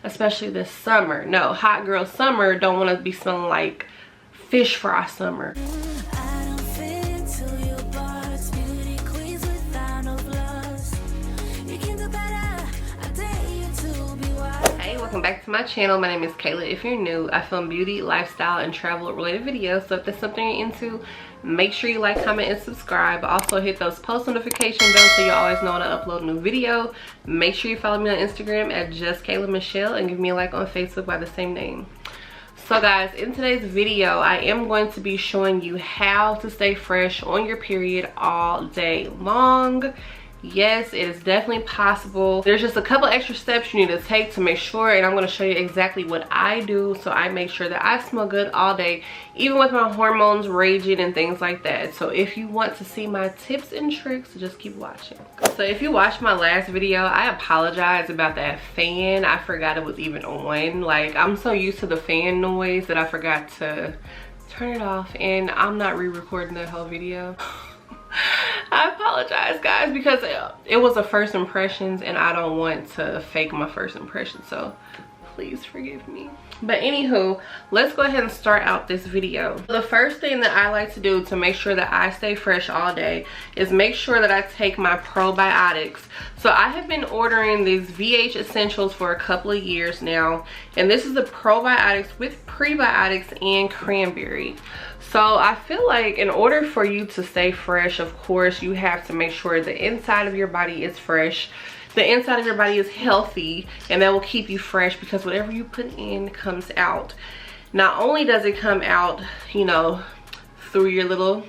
especially this summer. No, hot girl summer don't want to be smelling like fish fry summer. Welcome back to my channel. My name is Kayla. If you're new, I film beauty, lifestyle, and travel related videos. So if that's something you're into, make sure you like, comment, and subscribe. Also hit those post notification bells so you always know when I upload a new video. Make sure you follow me on Instagram at JustKaylaMichelle and give me a like on Facebook by the same name. So guys, in today's video, I am going to be showing you how to stay fresh on your period all day long. Yes, it is definitely possible. There's just a couple extra steps you need to take to make sure, and I'm going to show you exactly what I do so I make sure that I smell good all day, even with my hormones raging and things like that. So if you want to see my tips and tricks, just keep watching. So if you watched my last video, I apologize about that fan. I forgot it was even on. Like, I'm so used to the fan noise that I forgot to turn it off, and I'm not re-recording that whole video. I apologize guys, because it was a first impressions and I don't want to fake my first impression, so please forgive me. But anywho, let's go ahead and start out this video. The first thing that I like to do to make sure that I stay fresh all day is make sure that I take my probiotics. So I have been ordering these VH Essentials for a couple of years now, and this is the probiotics with prebiotics and cranberry. So I feel like in order for you to stay fresh, of course, you have to make sure the inside of your body is fresh. The inside of your body is healthy, and that will keep you fresh because whatever you put in comes out. Not only does it come out, you know, through your little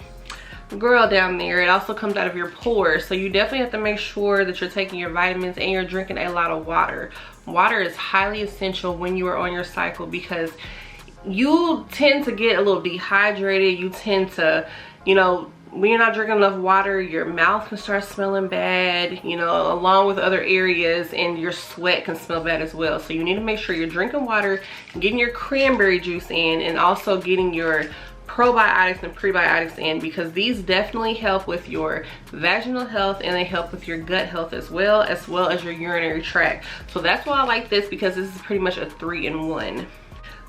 girl down there, it also comes out of your pores. So you definitely have to make sure that you're taking your vitamins and you're drinking a lot of water. Water is highly essential when you are on your cycle because you tend to get a little dehydrated. You tend to, you know, when you're not drinking enough water, your mouth can start smelling bad, you know, along with other areas, and your sweat can smell bad as well. So you need to make sure you're drinking water, getting your cranberry juice in, and also getting your probiotics and prebiotics in, because these definitely help with your vaginal health and they help with your gut health as well as your urinary tract. So that's why I like this, because this is pretty much a 3-in-1.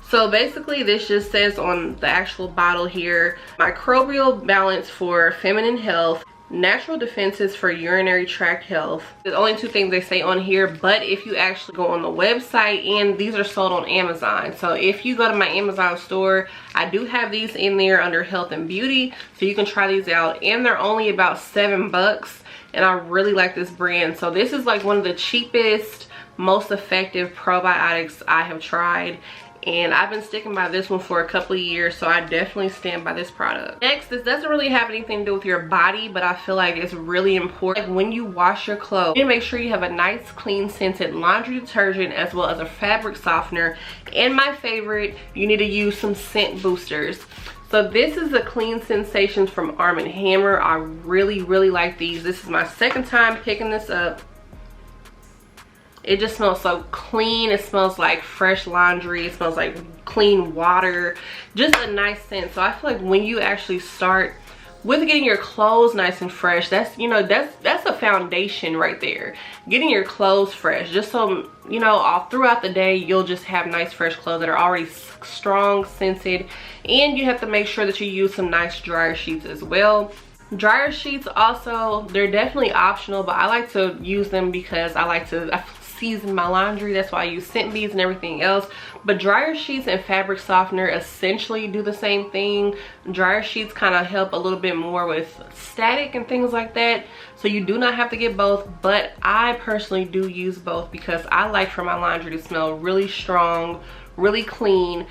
So basically this just says on the actual bottle here, microbial balance for feminine health, natural defenses for urinary tract health. There's only 2 things they say on here, but if you actually go on the website, and these are sold on Amazon. So if you go to my Amazon store, I do have these in there under health and beauty, so you can try these out, and they're only about $7, and I really like this brand. So this is like one of the cheapest, most effective probiotics I have tried, and I've been sticking by this one for a couple of years, so I definitely stand by this product. Next, this doesn't really have anything to do with your body, but I feel like it's really important. Like when you wash your clothes, you need to make sure you have a nice, clean, scented laundry detergent as well as a fabric softener. And my favorite, you need to use some scent boosters. So this is the Clean Sensations from Arm & Hammer. I really, really like these. This is my second time picking this up. It just smells so clean. It smells like fresh laundry. It smells like clean water. Just a nice scent. So I feel like when you actually start with getting your clothes nice and fresh, that's, you know, that's a foundation right there. Getting your clothes fresh, just so, you know, all throughout the day you'll just have nice fresh clothes that are already strong, scented. And you have to make sure that you use some nice dryer sheets as well. Dryer sheets also, they're definitely optional, but I like to use them because I season my laundry. That's why I use scent beads and everything else. But dryer sheets and fabric softener essentially do the same thing. Dryer sheets kind of help a little bit more with static and things like that, so you do not have to get both, but I personally do use both because I like for my laundry to smell really strong, really clean.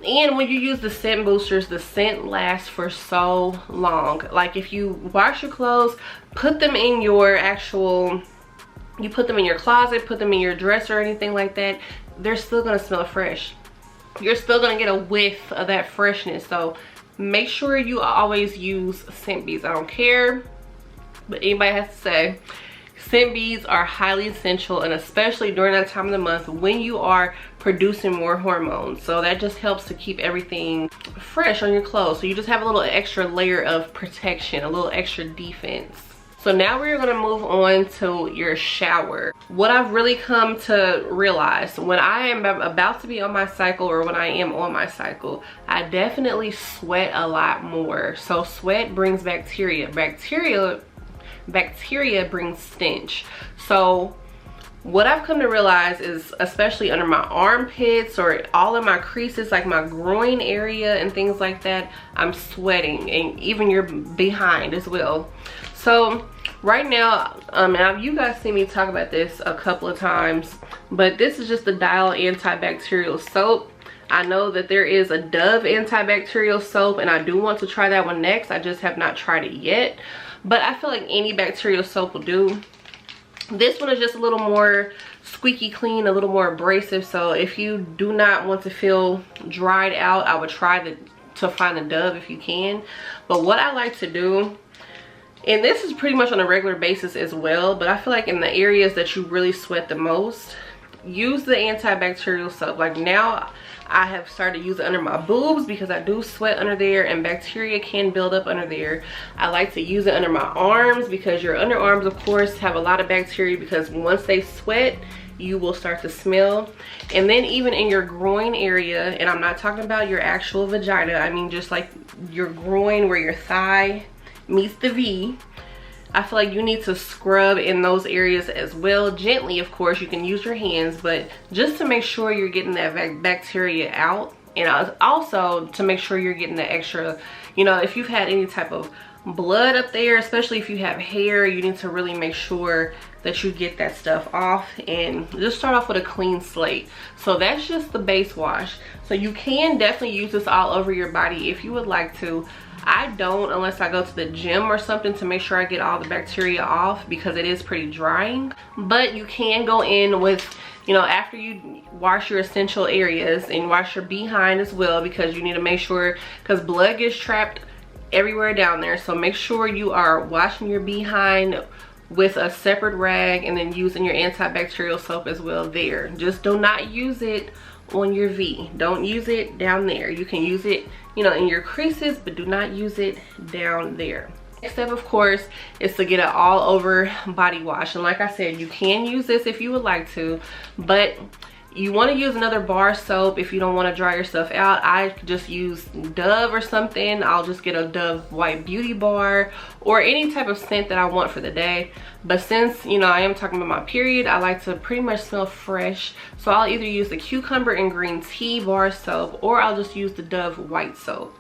And when you use the scent boosters, the scent lasts for so long. Like if you wash your clothes, put them in your actual, you put them in your closet, put them in your dresser or anything like that, they're still gonna smell fresh. You're still gonna get a whiff of that freshness. So make sure you always use scent beads. I don't care what anybody has to say. Scent beads are highly essential, and especially during that time of the month when you are producing more hormones. So that just helps to keep everything fresh on your clothes. So you just have a little extra layer of protection, a little extra defense. So now we're gonna move on to your shower. What I've really come to realize when I am about to be on my cycle, or when I am on my cycle, I definitely sweat a lot more. So sweat brings bacteria. Bacteria brings stench. So what I've come to realize is, especially under my armpits or all of my creases, like my groin area and things like that, I'm sweating, and even your behind as well. So right now, you guys see me talk about this a couple of times, but this is just the Dial antibacterial soap. I know that there is a Dove antibacterial soap, and I do want to try that one next. I just have not tried it yet, but I feel like any bacterial soap will do. This one is just a little more squeaky clean, a little more abrasive. So if you do not want to feel dried out, I would try to find the Dove if you can. But what I like to do, and this is pretty much on a regular basis as well, but I feel like in the areas that you really sweat the most, use the antibacterial soap. Like now I have started using it under my boobs because I do sweat under there and bacteria can build up under there. I like to use it under my arms because your underarms, of course, have a lot of bacteria, because once they sweat, you will start to smell. And then even in your groin area, and I'm not talking about your actual vagina, I mean just like your groin where your thigh meets the V, I feel like you need to scrub in those areas as well. Gently, of course, you can use your hands, but just to make sure you're getting that bacteria out. And also to make sure you're getting the extra, you know, if you've had any type of blood up there, especially if you have hair, you need to really make sure that you get that stuff off, and just start off with a clean slate. So that's just the base wash. So you can definitely use this all over your body if you would like to. I don't, unless I go to the gym or something to make sure I get all the bacteria off, because it is pretty drying. But you can go in with, you know, after you wash your essential areas, and wash your behind as well, because you need to make sure, because blood gets trapped everywhere down there. So make sure you are washing your behind with a separate rag, and then using your antibacterial soap as well there. Just do not use it on your V. Don't use it down there. You can use it, you know, in your creases, but do not use it down there. Next step, of course, is to get an all over body wash. And like I said, you can use this if you would like to, but you want to use another bar soap if you don't want to dry yourself out. I just use Dove or something. I'll just get a Dove white beauty bar, or any type of scent that I want for the day. But since, you know, I am talking about my period, I like to pretty much smell fresh. So I'll either use the cucumber and green tea bar soap, or I'll just use the Dove white soap.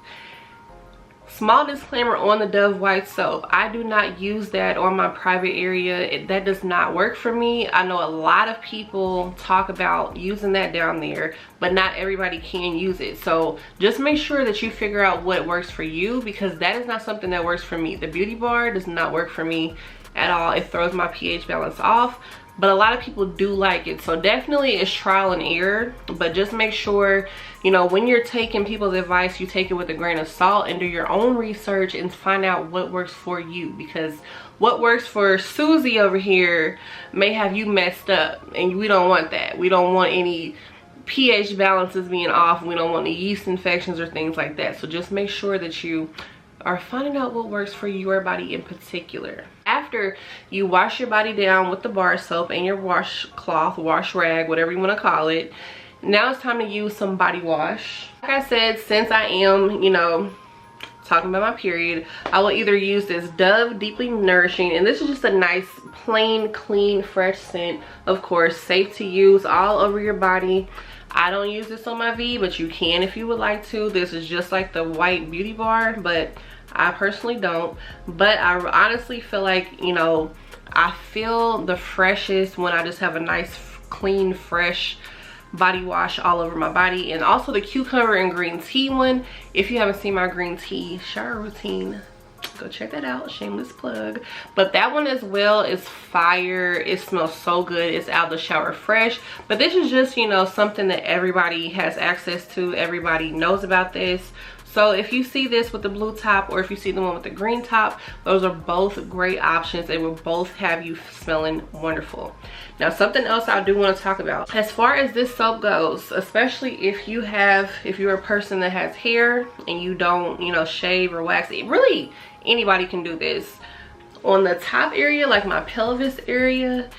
Small disclaimer on the Dove white soap, I do not use that on my private area. That does not work for me. I know a lot of people talk about using that down there, but not everybody can use it. So just make sure that you figure out what works for you, because that is not something that works for me. The beauty bar does not work for me at all. It throws my pH balance off. But a lot of people do like it, so definitely it's trial and error. But just make sure, you know, when you're taking people's advice, you take it with a grain of salt and do your own research and find out what works for you, because what works for Susie over here may have you messed up, and we don't want that. We don't want any pH balances being off. We don't want any yeast infections or things like that. So just make sure that you are finding out what works for your body in particular. After you wash your body down with the bar soap and your washcloth, wash rag, whatever you want to call it, now it's time to use some body wash. Like I said, since I am, you know, talking about my period, I will either use this Dove Deeply Nourishing, and this is just a nice, plain, clean, fresh scent. Of course, safe to use all over your body. I don't use this on my V, but you can if you would like to. This is just like the white beauty bar, but I personally don't. But I honestly feel like, you know, I feel the freshest when I just have a nice, clean, fresh body wash all over my body. And also the cucumber and green tea one. If you haven't seen my green tea shower routine, go check that out, shameless plug. But that one as well is fire. It smells so good. It's out of the shower fresh. But this is just, you know, something that everybody has access to. Everybody knows about this. So if you see this with the blue top, or if you see the one with the green top, those are both great options. They will both have you smelling wonderful. Now, something else I do want to talk about, as far as this soap goes, especially if you're a person that has hair and you don't, you know, shave or wax, really anybody can do this. On the top area, like my pelvis area,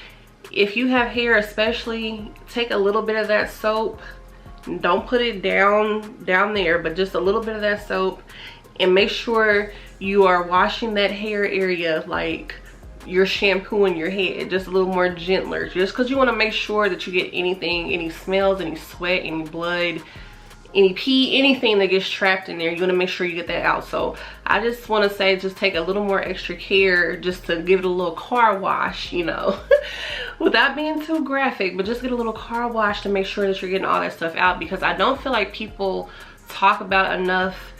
if you have hair especially, take a little bit of that soap. Don't put it down there, but just a little bit of that soap, and make sure you are washing that hair area like you're shampooing your head, just a little more gentler, just because you want to make sure that you get anything, any smells, any sweat, any blood, any pee, anything that gets trapped in there. You want to make sure you get that out. So I just want to say, just take a little more extra care, just to give it a little car wash, you know, without being too graphic, but just get a little car wash to make sure that you're getting all that stuff out, because I don't feel like people talk about enough.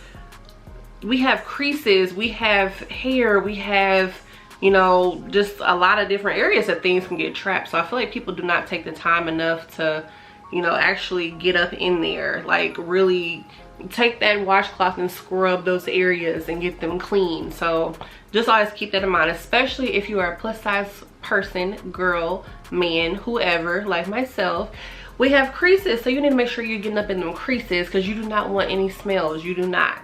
We have creases, we have hair, we have, you know, just a lot of different areas that things can get trapped. So I feel like people do not take the time enough to, you know, actually get up in there, like really take that washcloth and scrub those areas and get them clean. So just always keep that in mind, especially if you are a plus size person, girl, man, whoever, like myself. We have creases, so you need to make sure you're getting up in them creases, because you do not want any smells. You do not.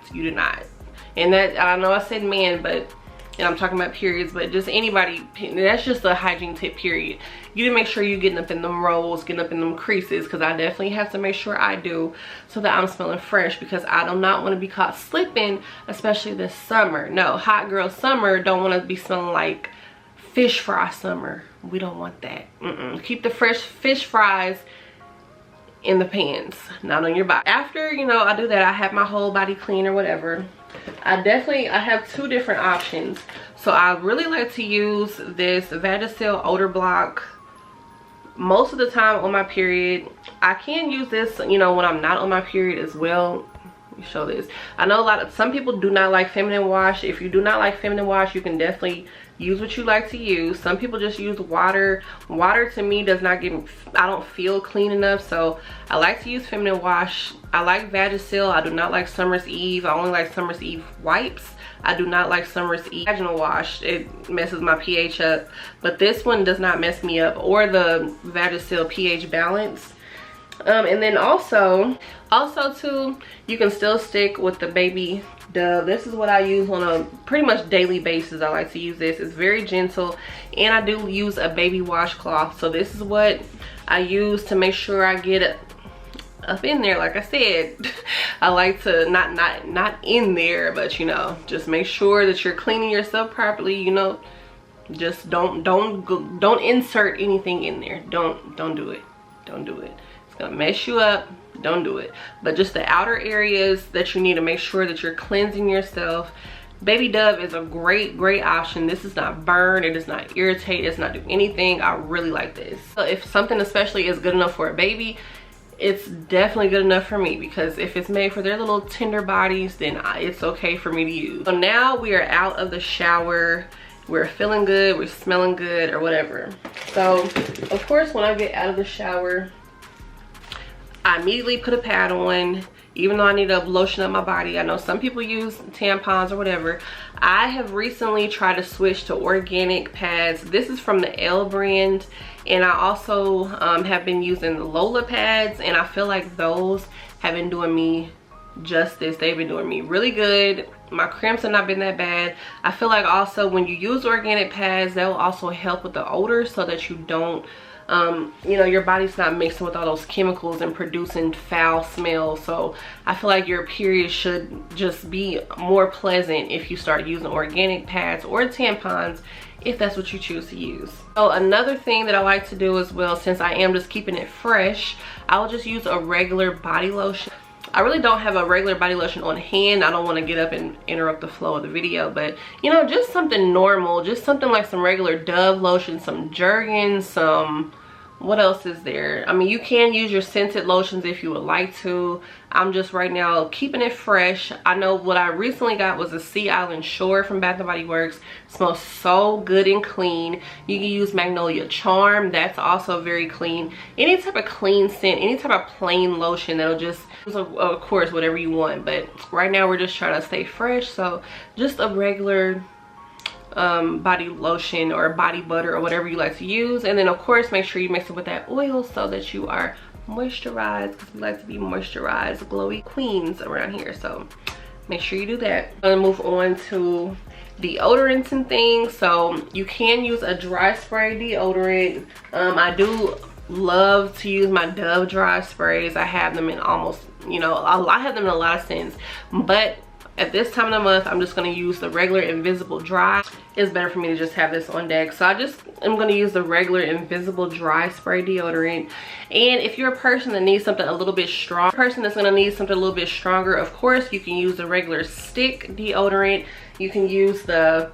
And that, I know I said man, but, and I'm talking about periods, but just anybody, that's just a hygiene tip, period. You need to make sure you're getting up in them rolls, getting up in them creases, because I definitely have to make sure I do, so that I'm smelling fresh, because I do not want to be caught slipping, especially this summer. No, hot girl summer, don't want to be smelling like fish fry summer. We don't want that. Keep the fresh fish fries in the pans, not on your body. After, you know, I do that, I have my whole body clean or whatever. I have two different options. So I really like to use this Vagisil odor block most of the time on my period. I can use this, you know, when I'm not on my period as well. Let me show this. I know some people do not like feminine wash. If you do not like feminine wash, you can definitely use what you like to use. Some people just use water. Water to me does not I don't feel clean enough, so I like to use feminine wash. I like Vagisil. I do not like Summer's Eve. I only like Summer's Eve wipes. I do not like Summer's Eve vaginal wash. It messes my pH up, but this one does not mess me up, or the Vagisil pH balance. And then also too, you can still stick with the baby Dove. This is what I use on a pretty much daily basis. I like to use this. It's very gentle, and I do use a baby washcloth. So this is what I use to make sure I get it up in there. Like I said, I like to not in there, but you know, just make sure that you're cleaning yourself properly. You know, just don't insert anything in there. Don't do it. Don't do it. Gonna mess you up. Don't do it. But just the outer areas that you need to make sure that you're cleansing yourself. Baby Dove is a great option. This does not burn, it does not irritate, it does not do anything. I really like this. So if something especially is good enough for a baby, it's definitely good enough for me, because if it's made for their little tender bodies, then it's okay for me to use. So now we are out of the shower, we're feeling good, we're smelling good, or whatever. So of course, when I get out of the shower, I immediately put a pad on, even though I need to lotion up my body. I know some people use tampons or whatever. I have recently tried to switch to organic pads. This is from the L brand, and I also have been using the Lola pads, and I feel like those have been doing me justice. They've been doing me really good. My cramps have not been that bad. I feel like also when you use organic pads, that will also help with the odor, so that you don't you know, your body's not mixing with all those chemicals and producing foul smells. So I feel like your period should just be more pleasant if you start using organic pads or tampons, if that's what you choose to use. So another thing that I like to do as well, since I am just keeping it fresh, I will just use a regular body lotion. I really don't have a regular body lotion on hand. I don't want to get up and interrupt the flow of the video, but you know, just something normal, just something like some regular Dove lotion, some Jergens, some, what else is there? I mean, you can use your scented lotions if you would like to. I'm just right now keeping it fresh. I know what I recently got was a Sea Island Shore from Bath & Body Works. It smells so good and clean. You can use Magnolia Charm. That's also very clean. Any type of clean scent, any type of plain lotion that'll just, of course, whatever you want. But right now we're just trying to stay fresh. So just a regular body lotion or body butter or whatever you like to use, and then of course make sure you mix it with that oil so that you are moisturized, because we like to be moisturized, glowy queens around here. So make sure you do that. I'm gonna move on to deodorants and things. So you can use a dry spray deodorant. I do love to use my Dove dry sprays. I have them in almost, you know, I have them in a lot of scents, but at this time of the month I'm just going to use the regular Invisible Dry. It's better for me to just have this on deck, so I just am going to use the regular Invisible Dry Spray deodorant. And if you're a person that needs something a little bit strong, person that's going to need something a little bit stronger, of course you can use the regular stick deodorant. You can use the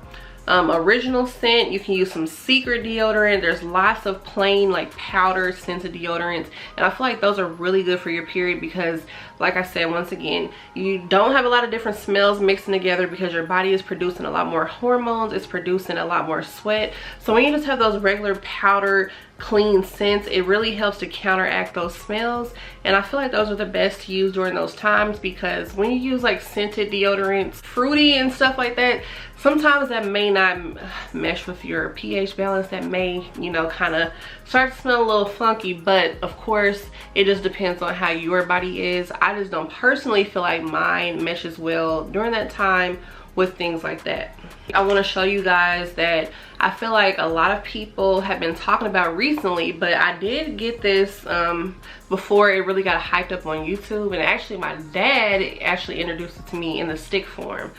original scent. You can use some secret deodorant. There's lots of plain like powder scented deodorants, and I feel like those are really good for your period because, like I said, once again, you don't have a lot of different smells mixing together because your body is producing a lot more hormones. It's producing a lot more sweat. So when you just have those regular powder clean scents, it really helps to counteract those smells, and I feel like those are the best to use during those times, because when you use like scented deodorants, fruity and stuff like that, sometimes that may not mesh with your pH balance. That may, you know, kind of start to smell a little funky, but of course it just depends on how your body is. I just don't personally feel like mine meshes well during that time with things like that. I want to show you guys that I feel like a lot of people have been talking about recently, but I did get this before it really got hyped up on YouTube, and actually my dad actually introduced it to me in the stick form.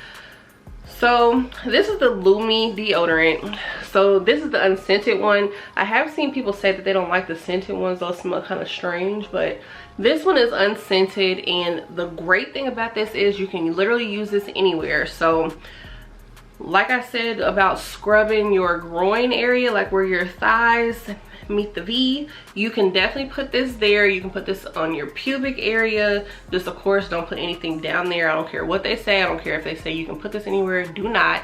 So this is the Lumi deodorant. So this is the unscented one. I have seen people say that they don't like the scented ones, those smell kind of strange, but this one is unscented, and the great thing about this is you can literally use this anywhere. So like I said about scrubbing your groin area, like where your thighs meet the V, you can definitely put this there. You can put this on your pubic area. Just of course don't put anything down there. I don't care what they say. I don't care if they say you can put this anywhere. Do not.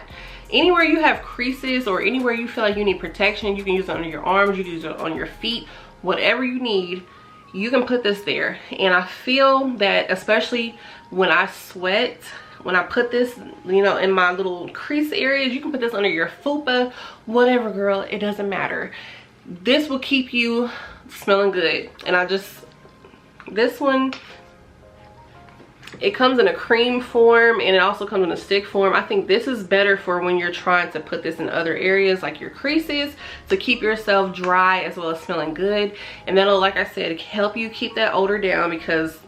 Anywhere you have creases or anywhere you feel like you need protection, you can use it on your arms, you can use it on your feet, whatever you need, you can put this there. And I feel that especially when I sweat, when I put this, you know, in my little crease areas, you can put this under your fupa, whatever, girl, it doesn't matter. This will keep you smelling good. And this one, it comes in a cream form and it also comes in a stick form. I think this is better for when you're trying to put this in other areas like your creases, to keep yourself dry as well as smelling good. And that'll, like I said, help you keep that odor down, because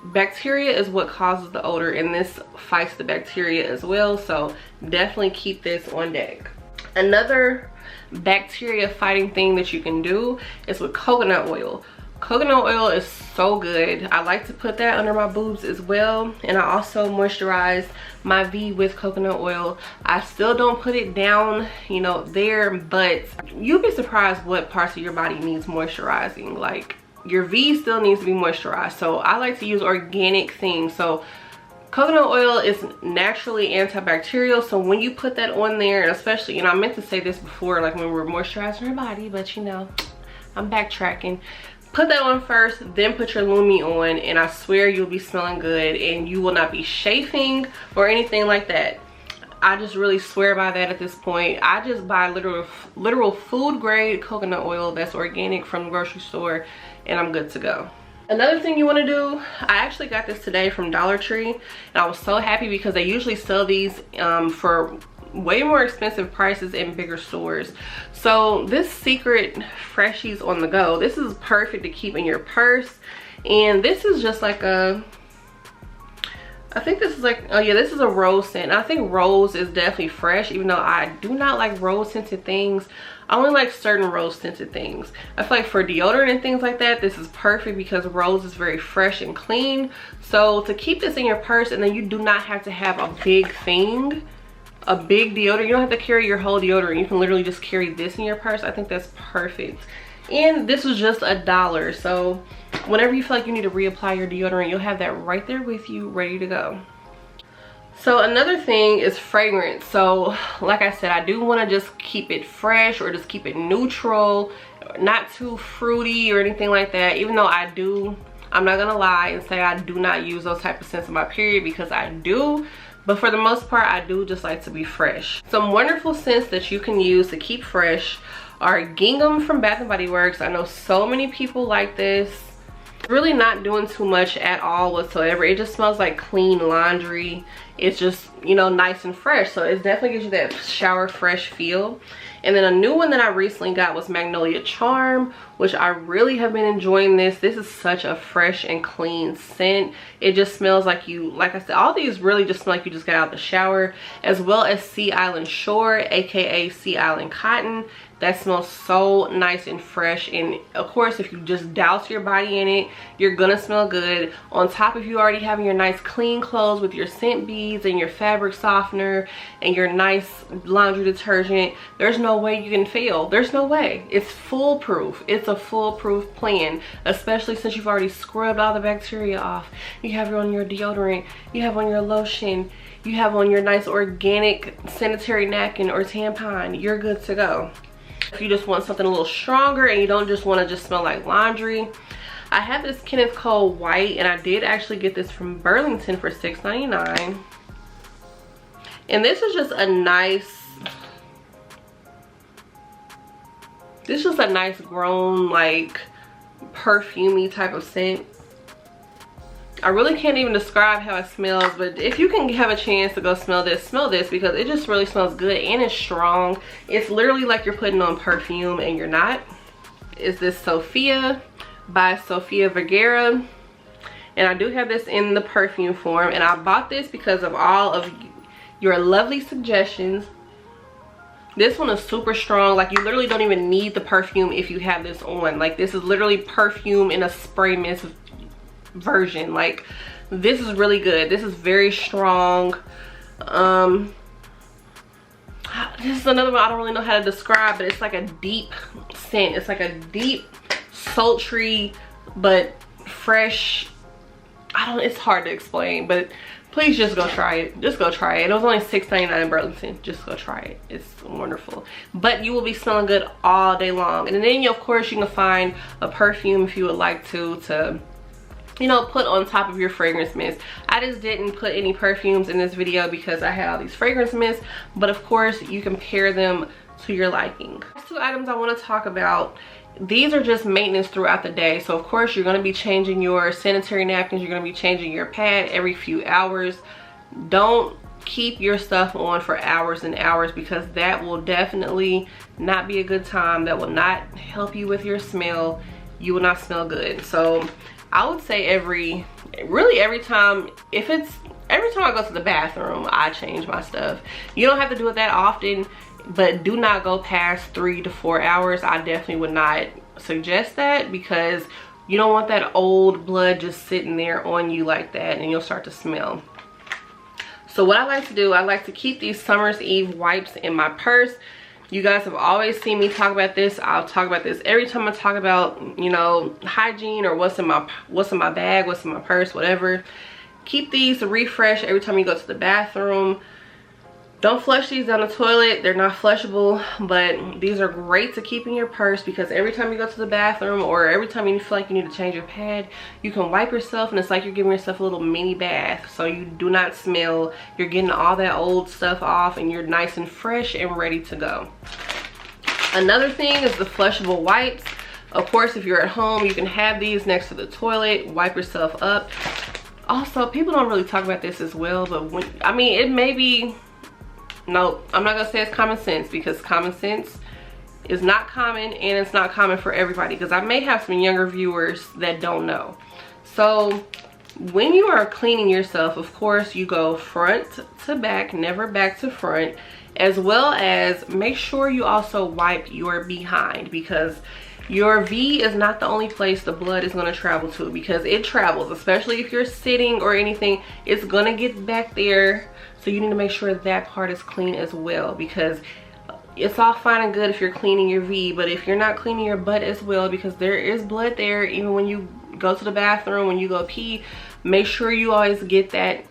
bacteria is what causes the odor, and this fights the bacteria as well. So definitely keep this on deck. Another bacteria fighting thing that you can do is with coconut oil. Coconut oil is so good. I like to put that under my boobs as well, and I also moisturize my V with coconut oil. I still don't put it down, you know, there, but you'll be surprised what parts of your body needs moisturizing. Like your V still needs to be moisturized, so I like to use organic things. So coconut oil is naturally antibacterial, so when you put that on there, and especially, you know, I meant to say this before, like when we're moisturizing our body, but you know, I'm backtracking. Put that on first, then put your Lumi on, and I swear you'll be smelling good, and you will not be chafing or anything like that. I just really swear by that at this point. I just buy literal food grade coconut oil that's organic from the grocery store, and I'm good to go. Another thing you want to do, I actually got this today from Dollar Tree, and I was so happy because they usually sell these for way more expensive prices in bigger stores. So this Secret Freshies on the go, this is perfect to keep in your purse, and this is just like a, I think this is like, oh yeah, this is a rose scent. I think rose is definitely fresh, even though I do not like rose scented things. I only like certain rose scented things. I feel like for deodorant and things like that, this is perfect because rose is very fresh and clean. So to keep this in your purse, and then you do not have to have a big thing, a big deodorant. You don't have to carry your whole deodorant. You can literally just carry this in your purse. I think that's perfect. And this was just $1. So whenever you feel like you need to reapply your deodorant, you'll have that right there with you, ready to go. So another thing is fragrance. So like I said, I do want to just keep it fresh or just keep it neutral, not too fruity or anything like that. Even though I do, I'm not gonna lie and say I do not use those type of scents in my period, because I do. But for the most part, I do just like to be fresh. Some wonderful scents that you can use to keep fresh are Gingham from Bath & Body Works. I know so many people like this. Really not doing too much at all whatsoever. It just smells like clean laundry. It's just, you know, nice and fresh. So it definitely gives you that shower fresh feel. And then a new one that I recently got was Magnolia Charm, which I really have been enjoying this. This is such a fresh and clean scent. It just smells like you, like I said, all these really just smell like you just got out the shower, as well as Sea Island Shore, aka Sea Island Cotton. That smells so nice and fresh. And of course, if you just douse your body in it, you're gonna smell good. On top of you already having your nice clean clothes with your scent beads and your fabric softener and your nice laundry detergent, there's no way you can fail. There's no way. It's foolproof. It's a foolproof plan, especially since you've already scrubbed all the bacteria off. You have on your deodorant, you have on your lotion, you have on your nice organic sanitary napkin or tampon. You're good to go. If you just want something a little stronger and you don't just want to just smell like laundry, I have this Kenneth Cole White, and I did actually get this from Burlington for $6.99. And this is just a nice, grown, like perfumey type of scent. I really can't even describe how it smells, but if you can have a chance to go smell this because it just really smells good and it's strong. It's literally like you're putting on perfume and you're not. Is this Sophia by Sofia Vergara, and I do have this in the perfume form, and I bought this because of all of your lovely suggestions. This one is super strong. Like, you literally don't even need the perfume if you have this on. Like, this is literally perfume in a spray mist version. Like, this is really good. This is very strong. This is another one I don't really know how to describe, but it's like a deep scent. It's like a deep, sultry, but fresh. It's hard to explain, but please just go try it. Just go try it. It was only $6.99 in Burlington. Just go try it. It's wonderful. But you will be smelling good all day long. And then, of course, you can find a perfume if you would like to you know, put on top of your fragrance mist. I just didn't put any perfumes in this video because I had all these fragrance mists, but of course you can pair them to your liking. Next two items I want to talk about, these are just maintenance throughout the day. So of course you're going to be changing your sanitary napkins, you're going to be changing your pad every few hours. Don't keep your stuff on for hours and hours, because that will definitely not be a good time. That will not help you with your smell. You will not smell good. So I would say every time I go to the bathroom, I change my stuff. You don't have to do it that often, but do not go past 3 to 4 hours. I definitely would not suggest that, because you don't want that old blood just sitting there on you like that, and you'll start to smell. So what I like to do, I like to keep these Summer's Eve wipes in my purse. You guys have always seen me talk about this. I'll talk about this every time I talk about, you know, hygiene or what's in my bag, what's in my purse, whatever. Keep these to refresh every time you go to the bathroom. Don't flush these down the toilet. They're not flushable, but these are great to keep in your purse, because every time you go to the bathroom or every time you feel like you need to change your pad, you can wipe yourself, and it's like you're giving yourself a little mini bath. So you do not smell. You're getting all that old stuff off, and you're nice and fresh and ready to go. Another thing is the flushable wipes. Of course, if you're at home, you can have these next to the toilet, wipe yourself up. Also, people don't really talk about this as well, but it may be, no, I'm not gonna say it's common sense, because common sense is not common, and it's not common for everybody, because I may have some younger viewers that don't know. So when you are cleaning yourself, of course you go front to back, never back to front, as well as make sure you also wipe your behind, because your V is not the only place the blood is going to travel to, because it travels, especially if you're sitting or anything, it's going to get back there. So you need to make sure that part is clean as well, because it's all fine and good if you're cleaning your V, but if you're not cleaning your butt as well, because there is blood there, even when you go to the bathroom, when you go pee, make sure you always get that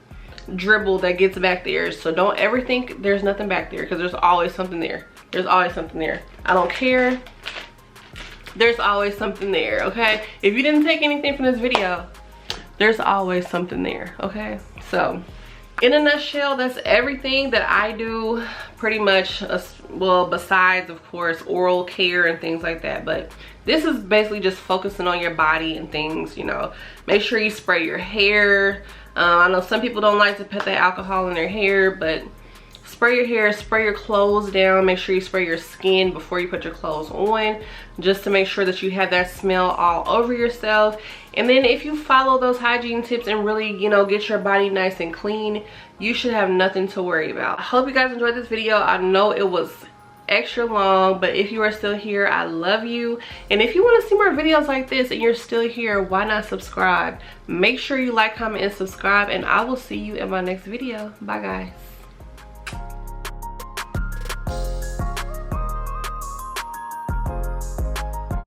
dribble that gets back there. So don't ever think there's nothing back there, because there's always something there. There's always something there. I don't care. There's always something there, okay? If you didn't take anything from this video, there's always something there, okay? So in a nutshell, that's everything that I do pretty much, well, besides of course oral care and things like that. But this is basically just focusing on your body and things, you know. Make sure you spray your hair. I know some people don't like to put that alcohol in their hair, but spray your hair, spray your clothes down. Make sure you spray your skin before you put your clothes on, just to make sure that you have that smell all over yourself. And then if you follow those hygiene tips and really, you know, get your body nice and clean, you should have nothing to worry about. I hope you guys enjoyed this video. I know it was extra long, but if you are still here, I love you. And if you want to see more videos like this and you're still here, why not subscribe? Make sure you like, comment, and subscribe, and I will see you in my next video. Bye guys.